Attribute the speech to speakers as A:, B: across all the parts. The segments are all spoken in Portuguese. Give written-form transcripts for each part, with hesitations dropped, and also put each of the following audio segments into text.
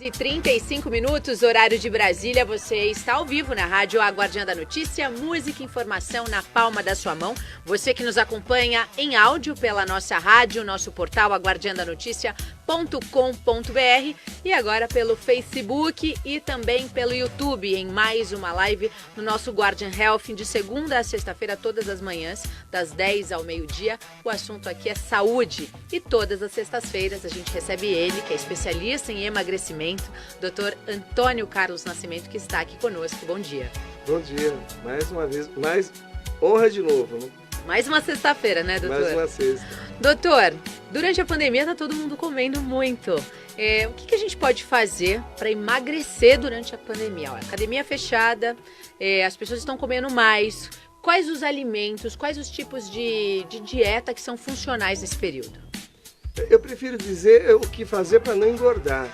A: 2h35, horário de Brasília. Você está ao vivo na Rádio A Guardiã da Notícia, música e informação na palma da sua mão. Você que nos acompanha em áudio pela nossa rádio, nosso portal aguardiandanoticia.com.br e agora pelo Facebook e também pelo YouTube em mais uma live no nosso Guardian Health de segunda a sexta-feira, todas as manhãs, das 10 ao meio-dia. O assunto aqui é saúde e todas as sextas-feiras a gente recebe ele, que é especialista em emagrecimento, Dr. Antônio Carlos Nascimento, que está aqui conosco. Bom dia.
B: Bom dia. Mais uma vez, mais honra de novo, né?
A: Mais uma sexta-feira, né, doutor?
B: Mais uma sexta.
A: Doutor, durante a pandemia tá todo mundo comendo muito. O que a gente pode fazer para emagrecer durante a pandemia? A academia fechada, as pessoas estão comendo mais. Quais os alimentos, quais os tipos de dieta que são funcionais nesse período?
B: Eu prefiro dizer o que fazer para não engordar,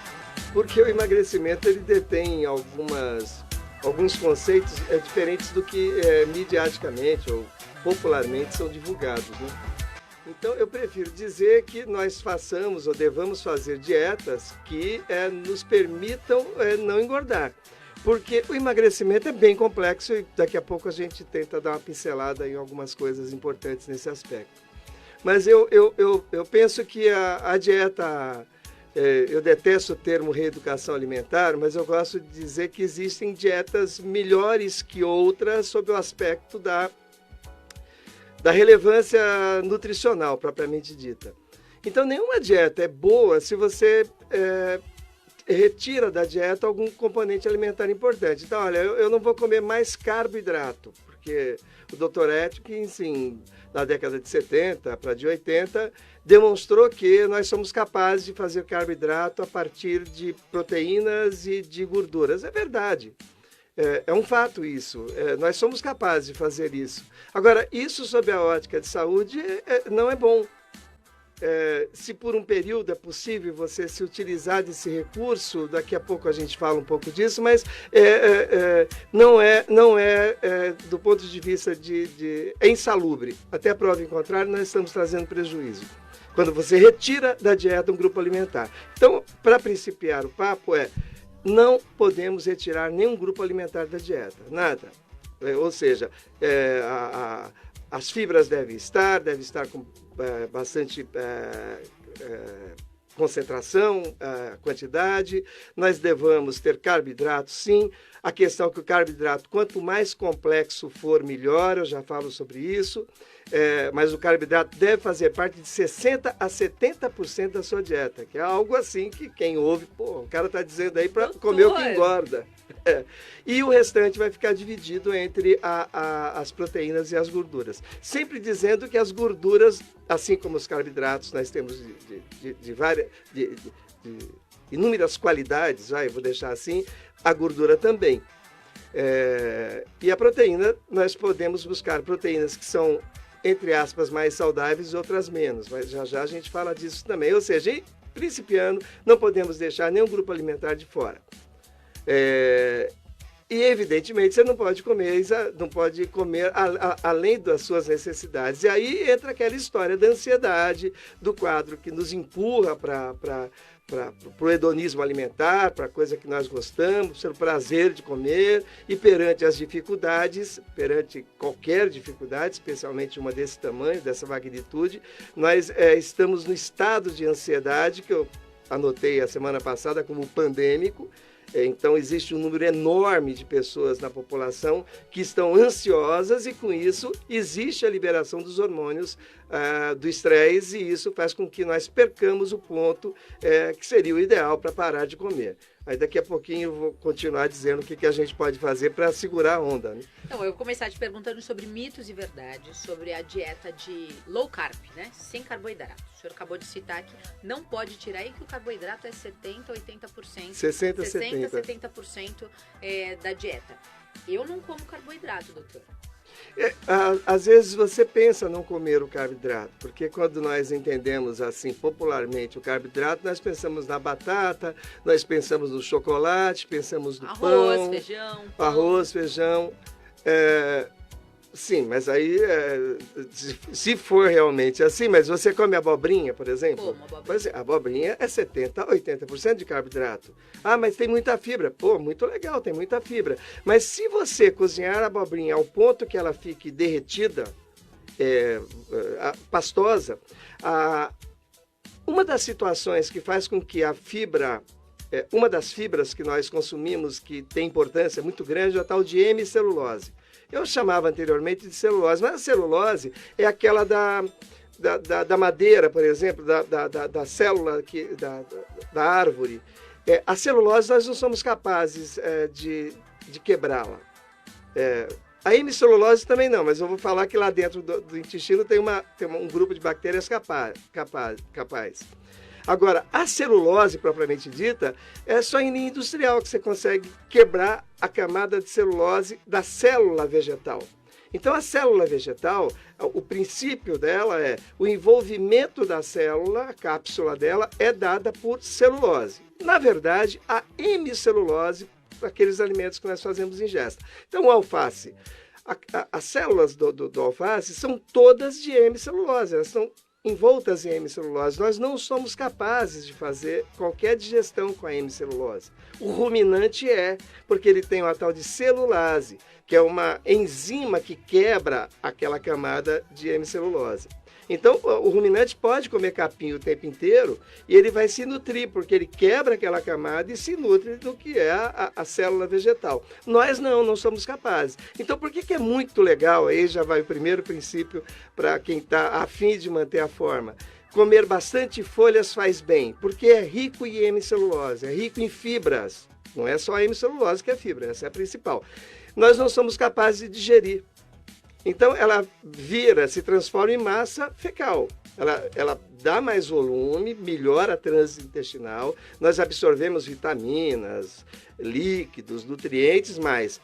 B: porque o emagrecimento ele detém alguns conceitos diferentes do que midiaticamente ou popularmente são divulgados, né? Então eu prefiro dizer que nós façamos ou devamos fazer dietas que nos permitam não engordar, porque o emagrecimento é bem complexo e daqui a pouco a gente tenta dar uma pincelada em algumas coisas importantes nesse aspecto. Mas eu penso que a dieta, eu detesto o termo reeducação alimentar, mas eu gosto de dizer que existem dietas melhores que outras sob o aspecto da relevância nutricional, propriamente dita. Então, nenhuma dieta é boa se você retira da dieta algum componente alimentar importante. Então, olha, eu não vou comer mais carboidrato, porque o Dr. Atkins, na década de 70 para de 80, demonstrou que nós somos capazes de fazer carboidrato a partir de proteínas e de gorduras. É verdade. É um fato isso. Nós somos capazes de fazer isso. Agora, isso sob a ótica de saúde não é bom. Se por um período é possível você se utilizar desse recurso, daqui a pouco a gente fala um pouco disso, mas não é do ponto de vista é insalubre. Até a prova em contrário, nós estamos trazendo prejuízo. Quando você retira da dieta um grupo alimentar. Então, para principiar o papo não podemos retirar nenhum grupo alimentar da dieta, nada. Ou seja, as fibras devem estar com bastante concentração, quantidade. Nós devemos ter carboidrato, sim. A questão é que o carboidrato, quanto mais complexo for, melhor, eu já falo sobre isso. Mas o carboidrato deve fazer parte de 60% a 70% da sua dieta, que é algo assim que quem ouve, o cara está dizendo aí para comer o que engorda. E o restante vai ficar dividido entre as proteínas e as gorduras. Sempre dizendo que as gorduras, assim como os carboidratos, nós temos de inúmeras qualidades, eu vou deixar assim, a gordura também. E a proteína, nós podemos buscar proteínas que são, entre aspas, mais saudáveis e outras menos, mas já a gente fala disso também. Ou seja, principiando, não podemos deixar nenhum grupo alimentar de fora. E, evidentemente, você não pode comer além das suas necessidades. E aí entra aquela história da ansiedade, do quadro que nos empurra para o hedonismo alimentar, para a coisa que nós gostamos, pelo prazer de comer, e perante as dificuldades, perante qualquer dificuldade, especialmente uma desse tamanho, dessa magnitude, nós estamos no estado de ansiedade, que eu anotei a semana passada como pandêmico. Então, existe um número enorme de pessoas na população que estão ansiosas e, com isso, existe a liberação dos hormônios do estresse e isso faz com que nós percamos o ponto que seria o ideal para parar de comer. Aí, daqui a pouquinho, eu vou continuar dizendo o que a gente pode fazer para segurar a onda, né?
A: Então, eu vou começar te perguntando sobre mitos e verdades, sobre a dieta de low carb, né? Sem carboidrato. O senhor acabou de citar que não pode tirar aí que o carboidrato é 70%, 80%.
B: 60%,
A: 70% da dieta. Eu não como carboidrato, doutor.
B: Às vezes você pensa não comer o carboidrato, porque quando nós entendemos assim popularmente o carboidrato, nós pensamos na batata, nós pensamos no chocolate, pensamos no pão,
A: feijão,
B: arroz, feijão. Sim, mas aí, se for realmente assim, mas você come abobrinha, por exemplo?
A: Como abobrinha?
B: Pois é, a abobrinha é 70%, 80% de carboidrato. Ah, mas tem muita fibra. Pô, muito legal, tem muita fibra. Mas se você cozinhar a abobrinha ao ponto que ela fique derretida, pastosa, uma das situações que faz com que a fibra, uma das fibras que nós consumimos que tem importância muito grande é a tal de hemicelulose. Eu chamava anteriormente de celulose, mas a celulose é aquela da madeira, por exemplo, da célula da árvore. A celulose nós não somos capazes de quebrá-la. A hemicelulose também não, mas eu vou falar que lá dentro do intestino tem um grupo de bactérias capaz. Agora, a celulose, propriamente dita, é só em linha industrial que você consegue quebrar a camada de celulose da célula vegetal. Então, a célula vegetal, o princípio dela é o envolvimento da célula, a cápsula dela, é dada por celulose. Na verdade, a hemicelulose, aqueles alimentos que nós fazemos ingesta. Então, o alface, as células do alface são todas de hemicelulose, elas são envoltas em hemicelulose. Nós não somos capazes de fazer qualquer digestão com a hemicelulose. O ruminante porque ele tem uma tal de celulase, que é uma enzima que quebra aquela camada de hemicelulose. Então, o ruminante pode comer capim o tempo inteiro e ele vai se nutrir, porque ele quebra aquela camada e se nutre do que é a célula vegetal. Nós não somos capazes. Então, por que é muito legal? Aí já vai o primeiro princípio para quem está a fim de manter a forma. Comer bastante folhas faz bem, porque é rico em hemicelulose, é rico em fibras. Não é só a hemicelulose que é fibra, essa é a principal. Nós não somos capazes de digerir. Então, ela se transforma em massa fecal. Ela dá mais volume, melhora a trânsito intestinal, nós absorvemos vitaminas, líquidos, nutrientes, mas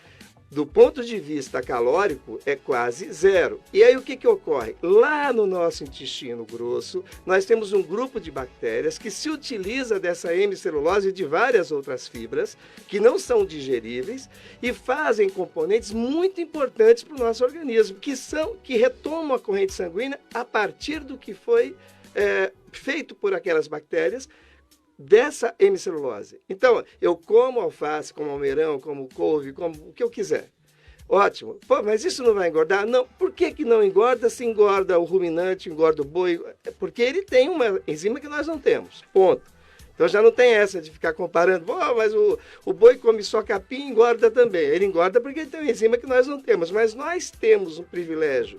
B: do ponto de vista calórico é quase zero. E aí o que ocorre? Lá no nosso intestino grosso, nós temos um grupo de bactérias que se utiliza dessa hemicelulose e de várias outras fibras que não são digeríveis e fazem componentes muito importantes para o nosso organismo, que retomam a corrente sanguínea a partir do que foi feito por aquelas bactérias dessa hemicelulose. Então, eu como alface, como almeirão, como couve, como o que eu quiser. Ótimo. Pô, mas isso não vai engordar? Não. Por que não engorda se engorda o ruminante, engorda o boi? Porque ele tem uma enzima que nós não temos. Ponto. Então já não tem essa de ficar comparando. Mas o boi come só capim e engorda também. Ele engorda porque ele tem uma enzima que nós não temos. Mas nós temos um privilégio.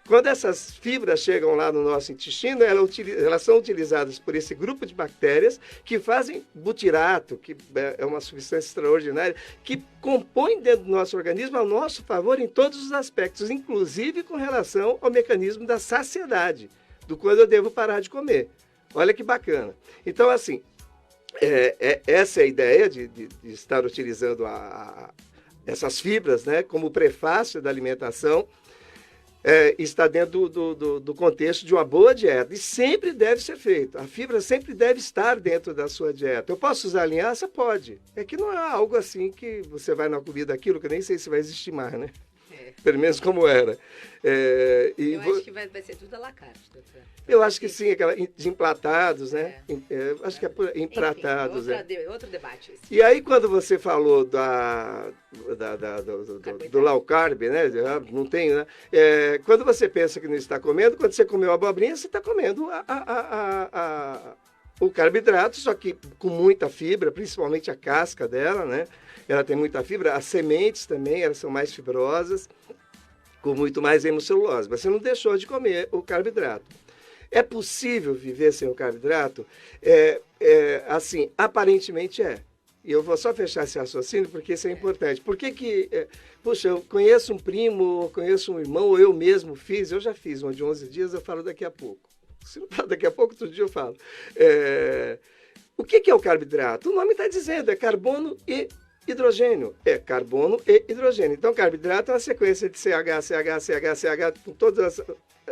B: Quando essas fibras chegam lá no nosso intestino, elas são utilizadas por esse grupo de bactérias que fazem butirato, que é uma substância extraordinária, que compõe dentro do nosso organismo ao nosso favor em todos os aspectos, inclusive com relação ao mecanismo da saciedade, do quando eu devo parar de comer. Olha que bacana. Então, assim, essa é a ideia de estar utilizando essas fibras, né, como prefácio da alimentação. Está dentro do contexto de uma boa dieta. E sempre deve ser feito. A fibra sempre deve estar dentro da sua dieta. Eu posso usar linhaça? Pode. É que não é algo assim que você vai na comida aquilo, que eu nem sei se vai existir mais, né? Pelo menos como era.
A: Eu acho que vai ser tudo à la carte, doutora.
B: Eu acho que sim, de emplatados, né? Acho que é emplatados.
A: Enfim, outro debate. Esse.
B: E aí, quando você falou do low carb, né? Não tem, né? Quando você pensa que não está comendo, quando você comeu a abobrinha, você está comendo o carboidrato, só que com muita fibra, principalmente a casca dela, né? Ela tem muita fibra. As sementes também, elas são mais fibrosas, com muito mais hemicelulose. Mas você não deixou de comer o carboidrato. É possível viver sem o carboidrato? Assim, aparentemente é. E eu vou só fechar esse raciocínio porque isso é importante. Por que puxa, eu conheço um primo, conheço um irmão, ou eu mesmo fiz, eu já fiz uma de 11 dias, eu falo daqui a pouco. Se não falar daqui a pouco, outro dia eu falo. O que é o carboidrato? O nome está dizendo, é carbono e hidrogênio. É carbono e hidrogênio. Então, carboidrato é uma sequência de CH, com todas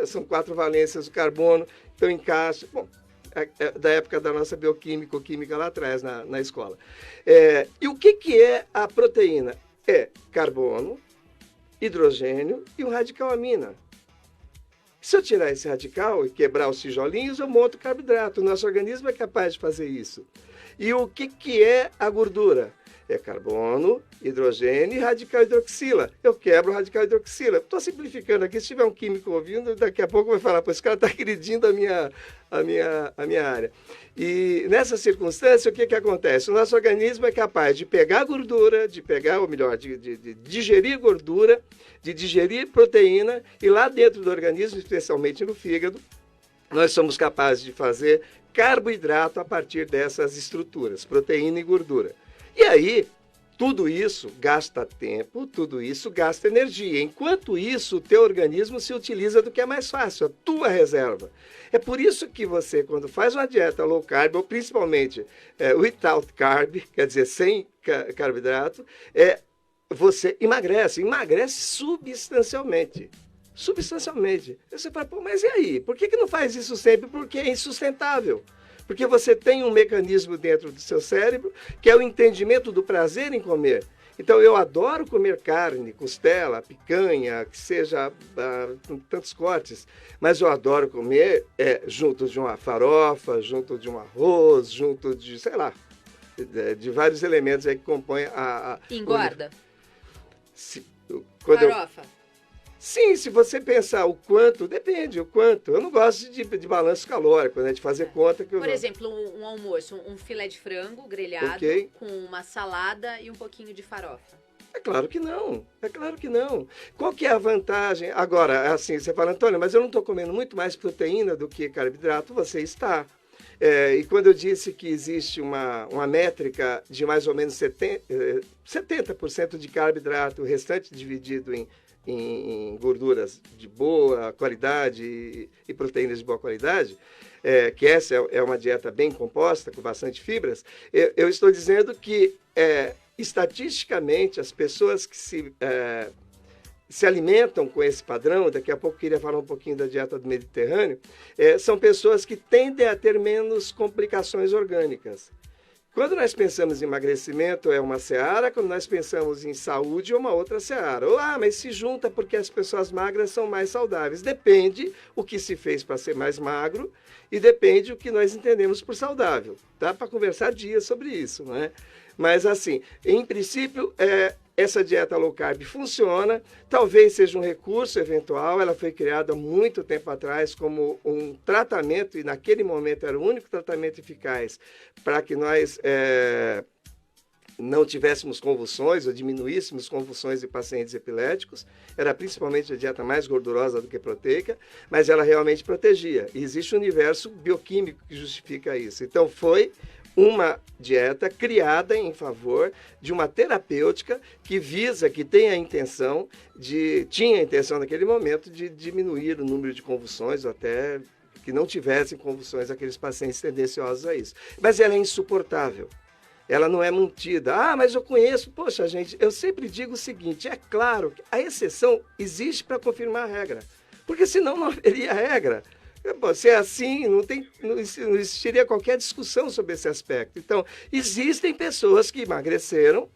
B: são 4 valências do carbono, então encaixa. Bom, da época da nossa química lá atrás, na escola. E o que é a proteína? É carbono, hidrogênio e um radical amina. Se eu tirar esse radical e quebrar os tijolinhos, eu monto carboidrato. O nosso organismo é capaz de fazer isso. E o que é a gordura? É carbono, hidrogênio e radical hidroxila. Eu quebro o radical hidroxila. Estou simplificando aqui. Se tiver um químico ouvindo, daqui a pouco vai falar, pô, esse cara está agredindo a minha área. E nessa circunstância, o que acontece? O nosso organismo é capaz de pegar gordura, de digerir gordura, de digerir proteína, e lá dentro do organismo, especialmente no fígado, nós somos capazes de fazer carboidrato a partir dessas estruturas, proteína e gordura. E aí, tudo isso gasta tempo, tudo isso gasta energia. Enquanto isso, o teu organismo se utiliza do que é mais fácil, a tua reserva. É por isso que você, quando faz uma dieta low carb, ou principalmente without carb, quer dizer, sem carboidrato, você emagrece substancialmente. Substancialmente. Você fala, pô, mas e aí? Por que não faz isso sempre? Porque é insustentável. Porque você tem um mecanismo dentro do seu cérebro que é o entendimento do prazer em comer. Então, eu adoro comer carne, costela, picanha, que seja com tantos cortes, mas eu adoro comer junto de uma farofa, junto de um arroz, junto de, sei lá, de vários elementos aí que compõem a
A: engorda?
B: Farofa? Sim, se você pensar o quanto, depende, o quanto. Eu não gosto de balanço calórico, né? De fazer conta que eu...
A: Por exemplo, um almoço, um filé de frango grelhado, okay, com uma salada e um pouquinho de farofa.
B: É claro que não, é claro que não. Qual que é a vantagem? Agora, assim, você fala, Antônio, mas eu não estou comendo muito mais proteína do que carboidrato. Você está. E quando eu disse que existe uma métrica de mais ou menos 70% de carboidrato, o restante dividido em gorduras de boa qualidade e proteínas de boa qualidade, que essa é uma dieta bem composta, com bastante fibras, eu estou dizendo que, estatisticamente, as pessoas que se alimentam com esse padrão, daqui a pouco eu queria falar um pouquinho da dieta do Mediterrâneo, são pessoas que tendem a ter menos complicações orgânicas. Quando nós pensamos em emagrecimento, é uma seara. Quando nós pensamos em saúde, é uma outra seara. Mas se junta porque as pessoas magras são mais saudáveis. Depende o que se fez para ser mais magro e depende o que nós entendemos por saudável. Dá para conversar dias sobre isso, não é? Mas, assim, em princípio, essa dieta low carb funciona, talvez seja um recurso eventual, ela foi criada muito tempo atrás como um tratamento, e naquele momento era o único tratamento eficaz para que nós não tivéssemos convulsões ou diminuíssemos convulsões de pacientes epiléticos. Era principalmente a dieta mais gordurosa do que proteica, mas ela realmente protegia. E existe um universo bioquímico que justifica isso. Então, foi uma dieta criada em favor de uma terapêutica que tinha a intenção naquele momento de diminuir o número de convulsões, ou até que não tivessem convulsões aqueles pacientes tendenciosos a isso. Mas ela é insuportável. Ela não é mantida. Mas eu conheço. Poxa, gente, eu sempre digo o seguinte, é claro que a exceção existe para confirmar a regra, porque senão não haveria regra. Se é assim, não existiria qualquer discussão sobre esse aspecto. Então, existem pessoas que emagreceram,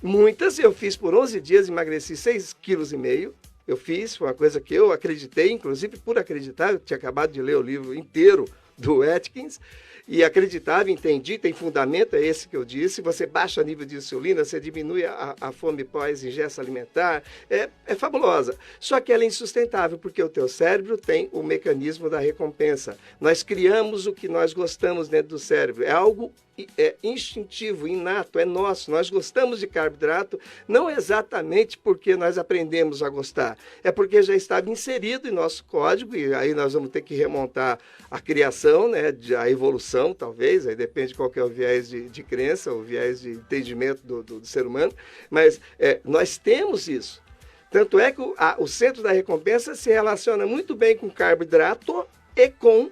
B: muitas. Eu fiz por 11 dias, emagreci 6,5 kg. Eu fiz, foi uma coisa que eu acreditei, inclusive por acreditar. Eu tinha acabado de ler o livro inteiro do Atkins e acreditava, entendi, tem fundamento, é esse que eu disse. Você baixa o nível de insulina, você diminui a fome pós-ingesta alimentar, é fabulosa. Só que ela é insustentável, porque o teu cérebro tem o mecanismo da recompensa. Nós criamos o que nós gostamos dentro do cérebro, é algo instintivo, inato, é nosso. Nós gostamos de carboidrato, não exatamente porque nós aprendemos a gostar, é porque já estava inserido em nosso código, e aí nós vamos ter que remontar a criação, né, a evolução, talvez, aí depende qual que é o viés de crença, o viés de entendimento do ser humano, mas nós temos isso. Tanto é que o centro da recompensa se relaciona muito bem com carboidrato e com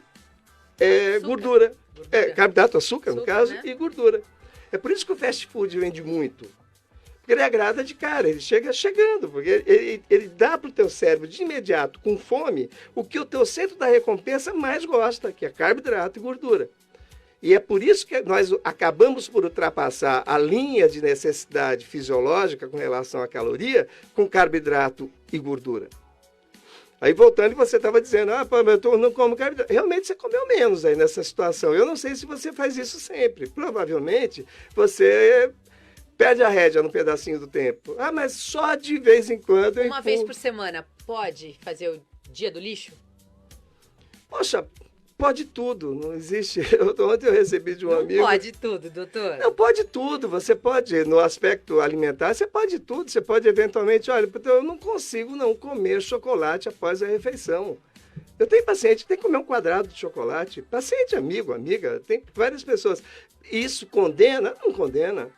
B: gordura. Carboidrato, açúcar, no caso, né? E gordura. É por isso que o fast food vende muito. Porque ele agrada de cara, ele chega chegando, porque ele dá para o teu cérebro de imediato, com fome, o que o teu centro da recompensa mais gosta, que é carboidrato e gordura. E é por isso que nós acabamos por ultrapassar a linha de necessidade fisiológica com relação à caloria com carboidrato e gordura. Aí voltando, você estava dizendo, pô, mas eu não como carboidrato. Realmente você comeu menos aí nessa situação. Eu não sei se você faz isso sempre. Provavelmente você perde a rédea num pedacinho do tempo. Mas só de vez em quando...
A: Uma vez por semana, pode fazer o dia do lixo?
B: Poxa, pode tudo, não existe... Ontem eu recebi de um amigo...
A: Não pode tudo, doutor?
B: Não, pode tudo. Você pode, no aspecto alimentar, você pode tudo. Você pode eventualmente, olha, eu não consigo não comer chocolate após a refeição. Eu tenho paciente que tem que comer um quadrado de chocolate. Paciente, amigo, amiga, tem várias pessoas. Isso condena? Não condena.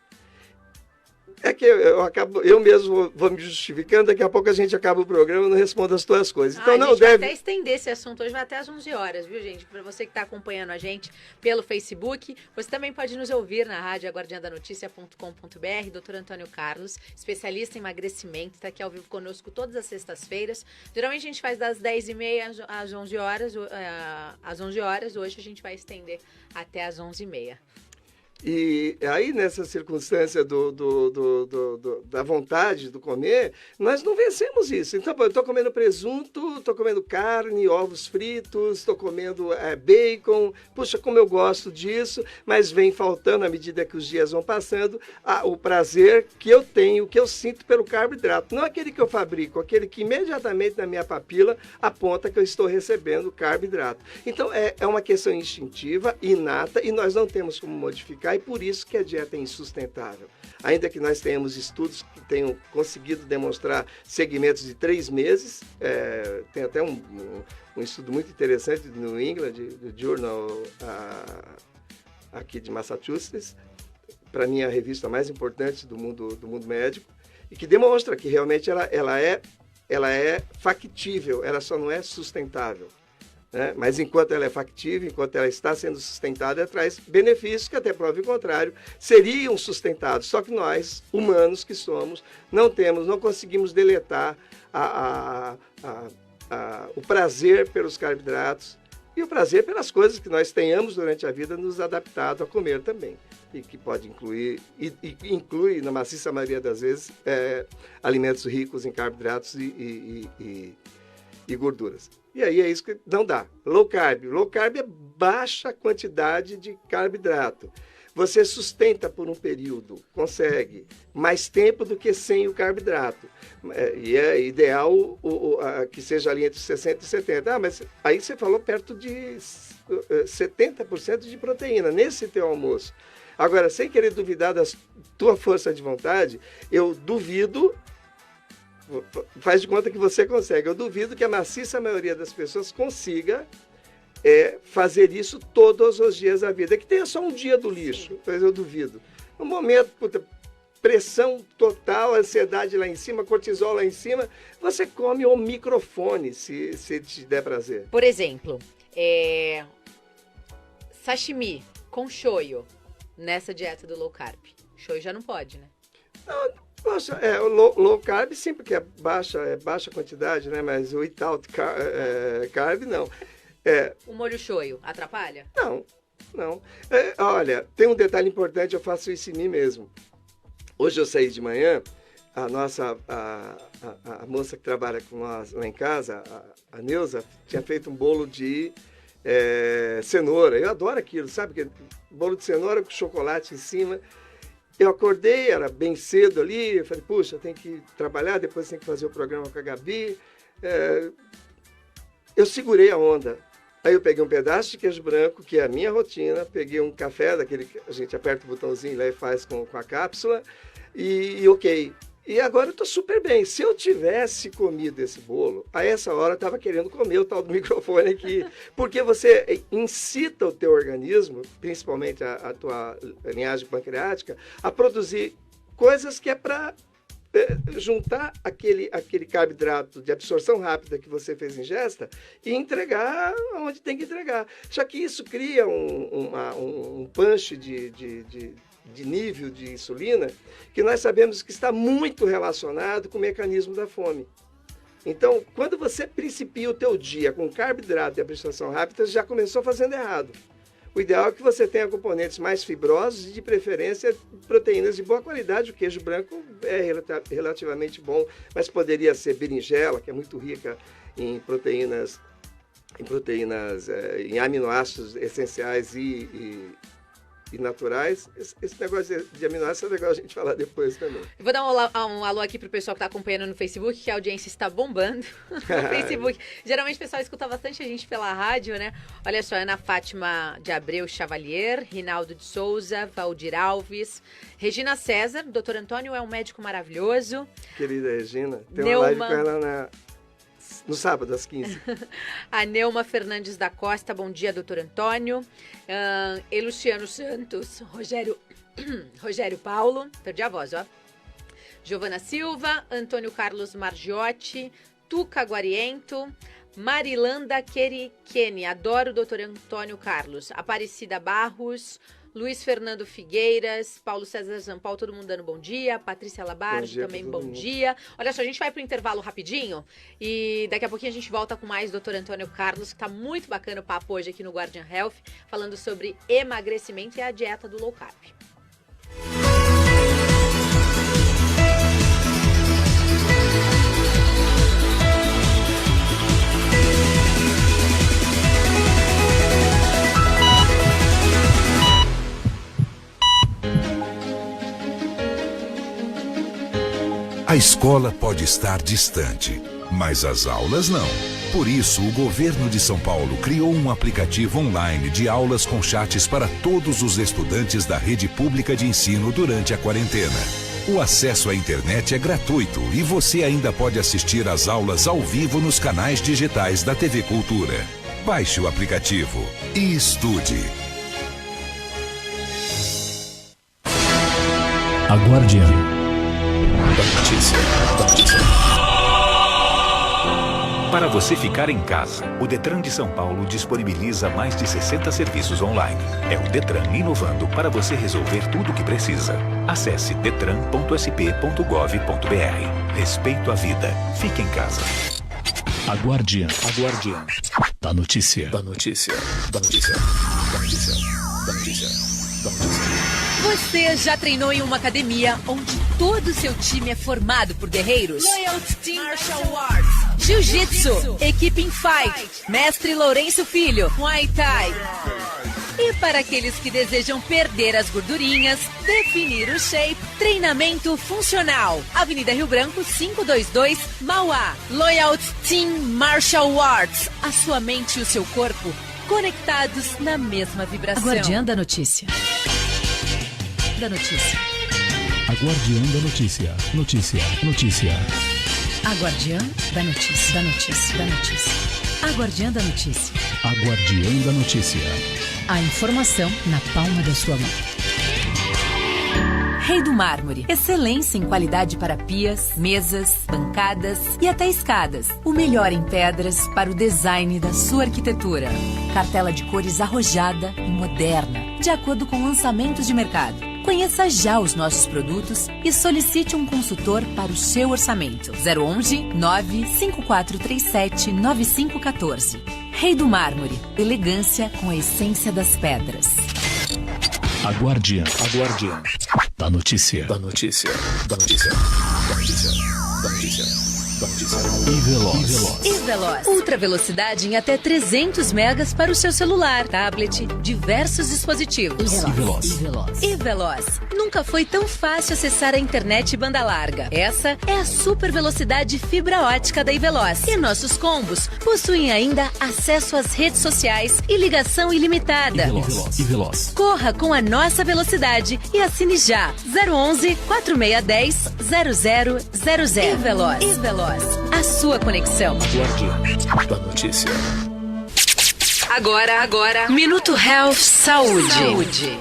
B: É que eu mesmo vou me justificando, daqui a pouco a gente acaba o programa e não respondo as tuas coisas. Então não deve...
A: vai até estender esse assunto hoje, vai até às 11 horas, viu, gente? Para você que está acompanhando a gente pelo Facebook, você também pode nos ouvir na rádio aguardiandanoticia.com.br. Doutor Antônio Carlos, especialista em emagrecimento, está aqui ao vivo conosco todas as sextas-feiras. Geralmente a gente faz das 10h30 às 11 horas, hoje a gente vai estender até às 11h30.
B: E aí, nessa circunstância da vontade do comer, nós não vencemos isso. Então, eu estou comendo presunto, estou comendo carne, ovos fritos, estou comendo bacon. Puxa, como eu gosto disso, mas vem faltando, à medida que os dias vão passando, o prazer que eu tenho, que eu sinto pelo carboidrato. Não aquele que eu fabrico, aquele que imediatamente na minha papila aponta que eu estou recebendo carboidrato. Então, é uma questão instintiva, inata, e nós não temos como modificar. E por isso que a dieta é insustentável. Ainda que nós tenhamos estudos que tenham conseguido demonstrar segmentos de 3 meses, tem até um estudo muito interessante do New England, do Journal aqui de Massachusetts, para mim a revista mais importante do mundo médico, e que demonstra que realmente ela é factível, ela só não é sustentável. Né? Mas enquanto ela é factível, enquanto ela está sendo sustentada, ela traz benefícios que, até prova o contrário, seriam sustentados. Só que nós, humanos que somos, não conseguimos deletar o prazer pelos carboidratos e o prazer pelas coisas que nós tenhamos durante a vida nos adaptado a comer também. E que pode incluir, e inclui, na maciça maioria das vezes, alimentos ricos em carboidratos e gorduras. E aí é isso que não dá. Low carb. Low carb é baixa quantidade de carboidrato. Você sustenta por um período, consegue mais tempo do que sem o carboidrato. E é ideal que seja ali entre 60 e 70. Mas aí você falou perto de 70% de proteína nesse teu almoço. Agora, sem querer duvidar da tua força de vontade, eu duvido... Faz de conta que você consegue. Eu duvido que a maciça maioria das pessoas consiga fazer isso todos os dias da vida. Que tenha só um dia do lixo, mas eu duvido. No momento, pressão total, ansiedade lá em cima, cortisol lá em cima, você come o microfone, se te der prazer.
A: Por exemplo, sashimi com shoyu nessa dieta do low carb. Shoyu já não pode, né?
B: Não. Poxa, o low carb sim, porque é baixa quantidade, né? Mas o without carb, não.
A: O molho shoyu atrapalha?
B: Não. Olha, tem um detalhe importante, eu faço isso em mim mesmo. Hoje eu saí de manhã, a moça que trabalha com nós lá em casa, a Neuza, tinha feito um bolo de cenoura. Eu adoro aquilo, sabe? Bolo de cenoura com chocolate em cima. Eu acordei, era bem cedo ali, eu falei, puxa, tem que trabalhar, depois tem que fazer o programa com a Gabi. Eu segurei a onda. Aí eu peguei um pedaço de queijo branco, que é a minha rotina, peguei um café, daquele que a gente aperta o botãozinho lá e faz com a cápsula, e ok. E agora eu estou super bem. Se eu tivesse comido esse bolo, a essa hora eu estava querendo comer o tal do microfone aqui. Porque você incita o teu organismo, principalmente a tua linhagem pancreática, a produzir coisas que é para juntar aquele carboidrato de absorção rápida que você fez ingesta e entregar onde tem que entregar. Só que isso cria um punch de nível de insulina, que nós sabemos que está muito relacionado com o mecanismo da fome. Então, quando você principia o teu dia com carboidrato e absorção rápida, você já começou fazendo errado. O ideal é que você tenha componentes mais fibrosos e, de preferência, proteínas de boa qualidade. O queijo branco é relativamente bom, mas poderia ser berinjela, que é muito rica em proteínas, em aminoácidos essenciais e naturais. Esse negócio de aminoácidos é legal a gente falar depois também.
A: Eu vou dar um alô aqui pro pessoal que está acompanhando no Facebook, que a audiência está bombando no Facebook. Geralmente o pessoal escuta bastante a gente pela rádio, né? Olha só, Ana Fátima de Abreu Chavalier, Rinaldo de Souza, Valdir Alves, Regina César, doutor Antônio é um médico maravilhoso.
B: Querida Regina, tem uma live com ela no sábado, às 15.
A: A Neuma Fernandes da Costa, bom dia, doutor Antônio. Eluciano Santos, Rogério Paulo, perdi a voz, ó. Giovana Silva, Antônio Carlos Margiotti, Tuca Guariento, Marilanda Queriquene, adoro o doutor Antônio Carlos. Aparecida Barros, Luiz Fernando Figueiras, Paulo César Zampal, todo mundo dando bom dia. Patrícia Labarde também bom dia. Olha só, a gente vai pro intervalo rapidinho e daqui a pouquinho a gente volta com mais Dr. Antônio Carlos, que tá muito bacana o papo hoje aqui no Guardian Health, falando sobre emagrecimento e a dieta do low carb.
C: A escola pode estar distante, mas as aulas não. Por isso, o governo de São Paulo criou um aplicativo online de aulas com chats para todos os estudantes da rede pública de ensino durante a quarentena. O acesso à internet é gratuito e você ainda pode assistir às aulas ao vivo nos canais digitais da TV Cultura. Baixe o aplicativo e estude.
D: A Guardiã.
E: Notícia. Para você ficar em casa, o Detran de São Paulo disponibiliza mais de 60 serviços online. É o Detran inovando para você resolver tudo o que precisa. Acesse detran.sp.gov.br. Respeito à vida. Fique em casa.
D: A Guardiã. Da notícia.
A: Você já treinou em uma academia onde todo o seu time é formado por guerreiros? Loyalty Team Martial Arts, Jiu-Jitsu, Equipe in Fight, Mestre Lourenço Filho, Muay Thai. E para aqueles que desejam perder as gordurinhas, definir o shape, treinamento funcional. Avenida Rio Branco, 522, Mauá. Loyalty Team Martial Arts. A sua mente e o seu corpo conectados na mesma vibração. A Guardiã da Notícia. A
D: Guardiã da Notícia.
A: A Guardiã da Notícia. A Guardiã da Notícia.
D: A Guardiã da Notícia.
A: A informação na palma da sua mão. Rei do Mármore. Excelência em qualidade para pias, mesas, bancadas e até escadas. O melhor em pedras para o design da sua arquitetura. Cartela de cores arrojada e moderna, de acordo com lançamentos de mercado. Conheça já os nossos produtos e solicite um consultor para o seu orçamento. 011 95437 9514. Rei do Mármore. Elegância com a essência das pedras.
D: A Guardiã. Da notícia.
A: E Veloz. Ultra velocidade em até 300 megas para o seu celular, tablet, diversos dispositivos. E Veloz. Nunca foi tão fácil acessar a internet banda larga. Essa é a super velocidade fibra ótica da Iveloz. E nossos combos possuem ainda acesso às redes sociais e ligação ilimitada.
D: Veloz.
A: Corra com a nossa velocidade e assine já. 011 4610 0000. E Veloz. A sua conexão.
E: Guardiã da Notícia.
A: Agora, Minuto Health Saúde.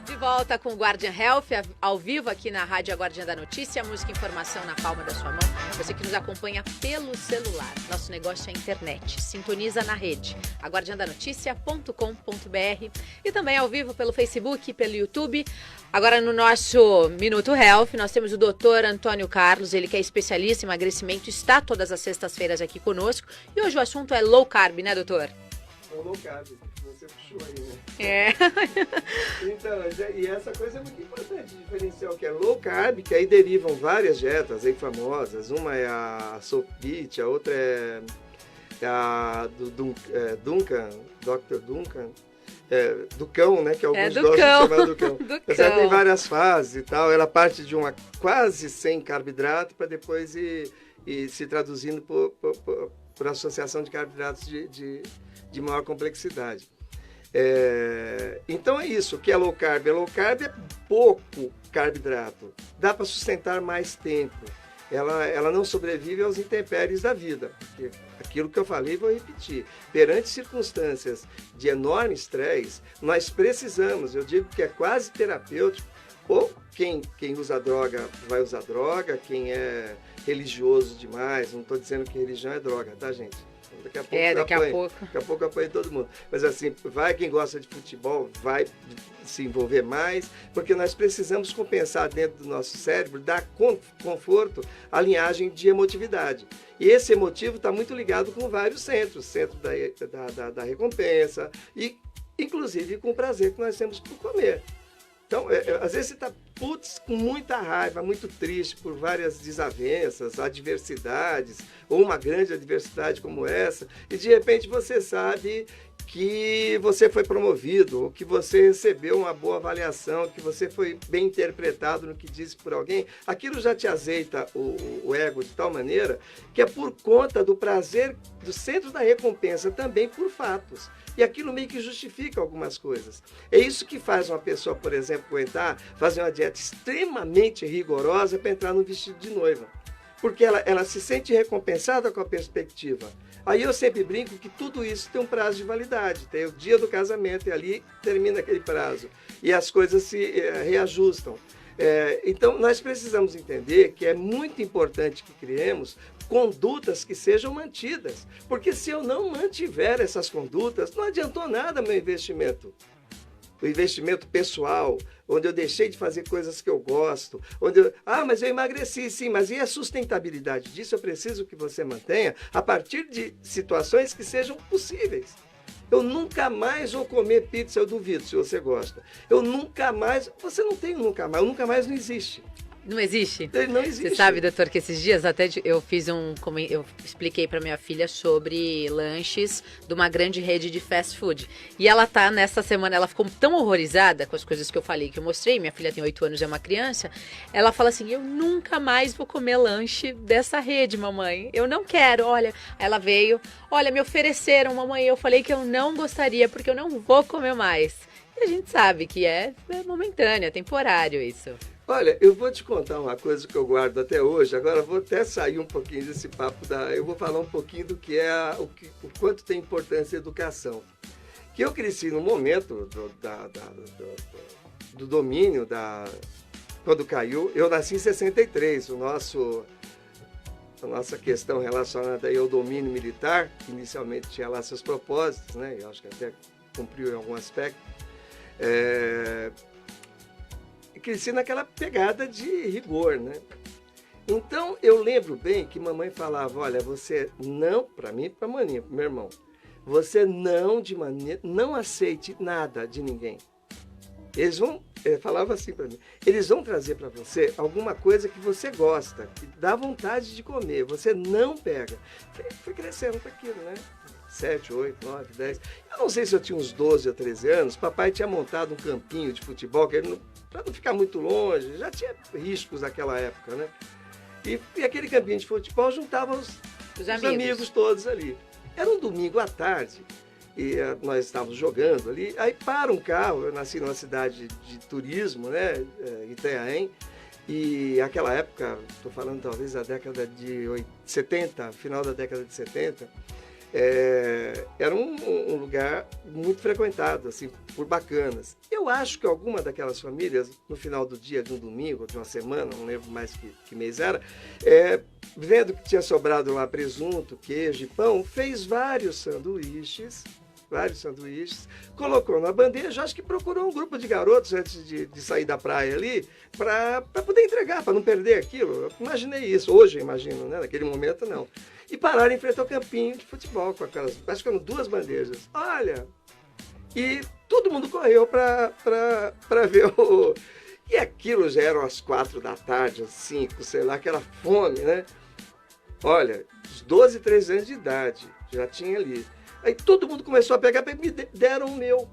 A: De volta com o Guardian Health, ao vivo aqui na Rádio Guardiã da Notícia, música e informação na palma da sua mão. Você que nos acompanha pelo celular. Nosso negócio é a internet. Sintoniza na rede, aguardiandanoticia.com.br e também ao vivo pelo Facebook e pelo YouTube. Agora no nosso Minuto Health, nós temos o Dr. Antônio Carlos, ele que é especialista em emagrecimento, está todas as sextas-feiras aqui conosco. E hoje o assunto é low carb, né, doutor?
B: É o low carb, você puxou aí, né?
A: É.
B: Então, e essa coisa é muito importante, diferenciar o que é low carb, que aí derivam várias dietas aí famosas. Uma é a Soap Beat, a outra é a do Duncan, Dr. Duncan, do cão, né? Que alguns gostam de chamar do cão. Mas ela tem várias fases e tal. Ela parte de uma quase sem carboidrato para depois ir se traduzindo por associação de carboidratos de maior complexidade. Então é isso, o que é low carb? Low carb é pouco carboidrato, dá para sustentar mais tempo. Ela não sobrevive aos intempéries da vida, porque aquilo que eu falei vou repetir. Perante circunstâncias de enorme estresse, nós precisamos, eu digo que é quase terapêutico, ou quem usa droga vai usar droga, quem é religioso demais, não estou dizendo que religião é droga, tá, gente? Daqui a pouco eu apanho todo mundo. Mas assim, vai quem gosta de futebol, vai se envolver mais, porque nós precisamos compensar dentro do nosso cérebro, dar conforto à linhagem de emotividade. E esse emotivo está muito ligado com vários centros, centro da recompensa e, inclusive, com o prazer que nós temos por comer. Então, às vezes você está com muita raiva, muito triste por várias desavenças, adversidades, ou uma grande adversidade como essa, e de repente você sabe que você foi promovido, ou que você recebeu uma boa avaliação, que você foi bem interpretado no que disse por alguém. Aquilo já te azeita o ego de tal maneira que é por conta do prazer do centro da recompensa, também por fatos. E aquilo meio que justifica algumas coisas. É isso que faz uma pessoa, por exemplo, aguentar fazer uma dieta extremamente rigorosa para entrar no vestido de noiva. Porque ela se sente recompensada com a perspectiva. Aí eu sempre brinco que tudo isso tem um prazo de validade. Tem o dia do casamento e ali termina aquele prazo. E as coisas se reajustam. Então, nós precisamos entender que é muito importante que criemos condutas que sejam mantidas. Porque se eu não mantiver essas condutas, não adiantou nada meu investimento. O investimento pessoal, onde eu deixei de fazer coisas que eu gosto, mas eu emagreci, sim, mas e a sustentabilidade disso? Eu preciso que você mantenha a partir de situações que sejam possíveis. Eu nunca mais vou comer pizza, eu duvido, se você gosta. Eu nunca mais, você não tem nunca mais, o nunca mais não existe.
A: Não existe?
B: Ele não existe.
A: Você sabe, doutor, que esses dias até eu expliquei para minha filha sobre lanches de uma grande rede de fast food. E ela tá nessa semana, ela ficou tão horrorizada com as coisas que eu falei, que eu mostrei. Minha filha tem 8 anos, é uma criança. Ela fala assim, eu nunca mais vou comer lanche dessa rede, mamãe. Eu não quero, olha. Ela veio, olha, me ofereceram, mamãe. Eu falei que eu não gostaria, porque eu não vou comer mais. E a gente sabe que é momentâneo, é temporário isso.
B: Olha, eu vou te contar uma coisa que eu guardo até hoje. Agora vou até sair um pouquinho desse papo eu vou falar um pouquinho do que é o quanto tem importância a educação. Que eu cresci no momento do domínio quando caiu. Eu nasci em 63. A nossa questão relacionada aí ao domínio militar, que inicialmente tinha lá seus propósitos, né? Eu acho que até cumpriu em algum aspecto. Cresci naquela pegada de rigor, né? Então, eu lembro bem que mamãe falava, olha, você não, para mim e para maninha, pro meu irmão, você não aceite nada de ninguém. Eles falava assim para mim, eles vão trazer para você alguma coisa que você gosta, que dá vontade de comer, você não pega. Fui crescendo com aquilo, né? 7, 8, 9, 10. Eu não sei se eu tinha uns 12 ou 13 anos, papai tinha montado um campinho de futebol, para não ficar muito longe, já tinha riscos naquela época, né? E aquele campinho de futebol juntava os amigos todos ali. Era um domingo à tarde, e nós estávamos jogando ali, aí para um carro, eu nasci numa cidade de turismo, né, Itanhaém, e naquela época, estou falando talvez da década de 70, final da década de 70, era um lugar muito frequentado, assim, por bacanas. Eu acho que alguma daquelas famílias, no final do dia, de um domingo, de uma semana, não lembro mais que mês era, vendo que tinha sobrado lá presunto, queijo e pão, fez vários sanduíches, colocou na bandeja, acho que procurou um grupo de garotos antes de sair da praia ali, para poder entregar, para não perder aquilo. Eu imaginei isso, hoje eu imagino, né? Naquele momento não. e pararam em frente ao campinho de futebol, com aquelas, acho que eram 2 bandejas. Olha, e todo mundo correu para ver o... E aquilo já eram as 4 da tarde, às 5, sei lá, aquela fome, né? Olha, os 12, 13 anos de idade, já tinha ali. Aí todo mundo começou a pegar, me deram o meu.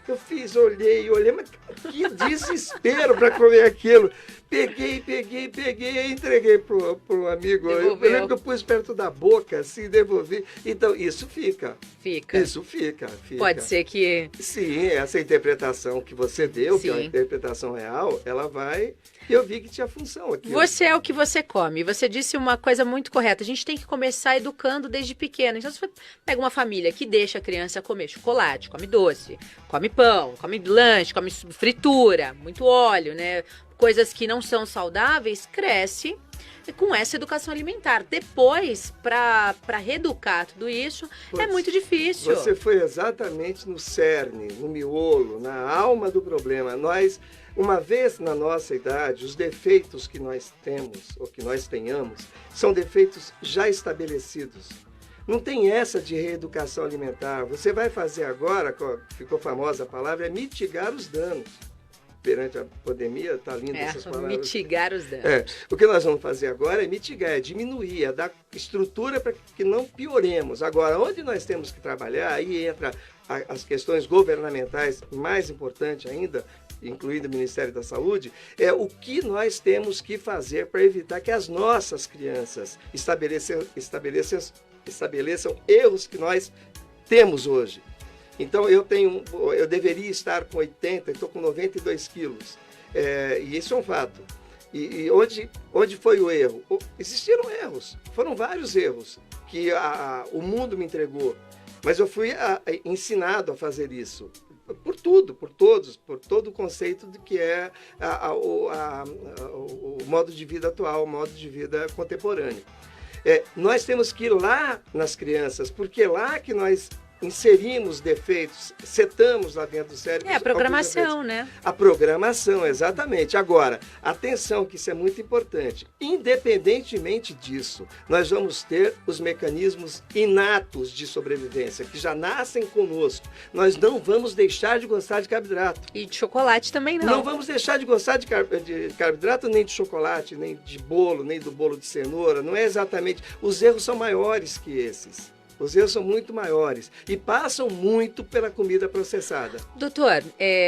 B: Eu fiz, olhei, mas que desespero para comer aquilo. Peguei e entreguei pro amigo. Eu lembro que eu pus perto da boca, assim, devolvi. Então, isso fica. Isso fica.
A: Pode ser que...
B: Sim, essa interpretação que você deu,
A: Sim.
B: que é uma interpretação real, ela vai... E eu vi que tinha função aqui.
A: Você é o que você come. Você disse uma coisa muito correta. A gente tem que começar educando desde pequeno. Então, se você pega uma família que deixa a criança comer chocolate, come doce, come pão, come lanche, come fritura, muito óleo, né? Coisas que não são saudáveis, cresce com essa educação alimentar. Depois, para reeducar tudo isso, é muito difícil.
B: Você foi exatamente no cerne, no miolo, na alma do problema. Nós... Uma vez na nossa idade, os defeitos que nós temos, ou que nós tenhamos, são defeitos já estabelecidos. Não tem essa de reeducação alimentar. Você vai fazer agora, ficou famosa a palavra, é mitigar os danos. Perante a pandemia, está linda essas palavras.
A: Mitigar os danos.
B: O que nós vamos fazer agora é mitigar, é diminuir, é dar estrutura para que não pioremos. Agora, onde nós temos que trabalhar, aí entra as questões governamentais, mais importante ainda, incluindo o Ministério da Saúde, é o que nós temos que fazer para evitar que as nossas crianças estabeleçam erros que nós temos hoje. Então, eu deveria estar com 80, estou com 92 quilos, e isso é um fato. E onde foi o erro? Existiram erros, foram vários erros que o mundo me entregou, mas eu fui ensinado a fazer isso. Por tudo, por todos, por todo o conceito de que é o modo de vida atual, o modo de vida contemporâneo. Nós temos que ir lá nas crianças, porque é lá que nós inserimos defeitos, setamos lá dentro do cérebro.
A: A programação, né?
B: A programação, exatamente. Agora, atenção, que isso é muito importante. Independentemente disso, nós vamos ter os mecanismos inatos de sobrevivência, que já nascem conosco. Nós não vamos deixar de gostar de carboidrato.
A: E de chocolate também não.
B: Não vamos deixar de gostar de carboidrato, nem de chocolate, nem de bolo, nem do bolo de cenoura. Não é exatamente... Os erros são maiores que esses. Os erros são muito maiores e passam muito pela comida processada.
A: Doutor,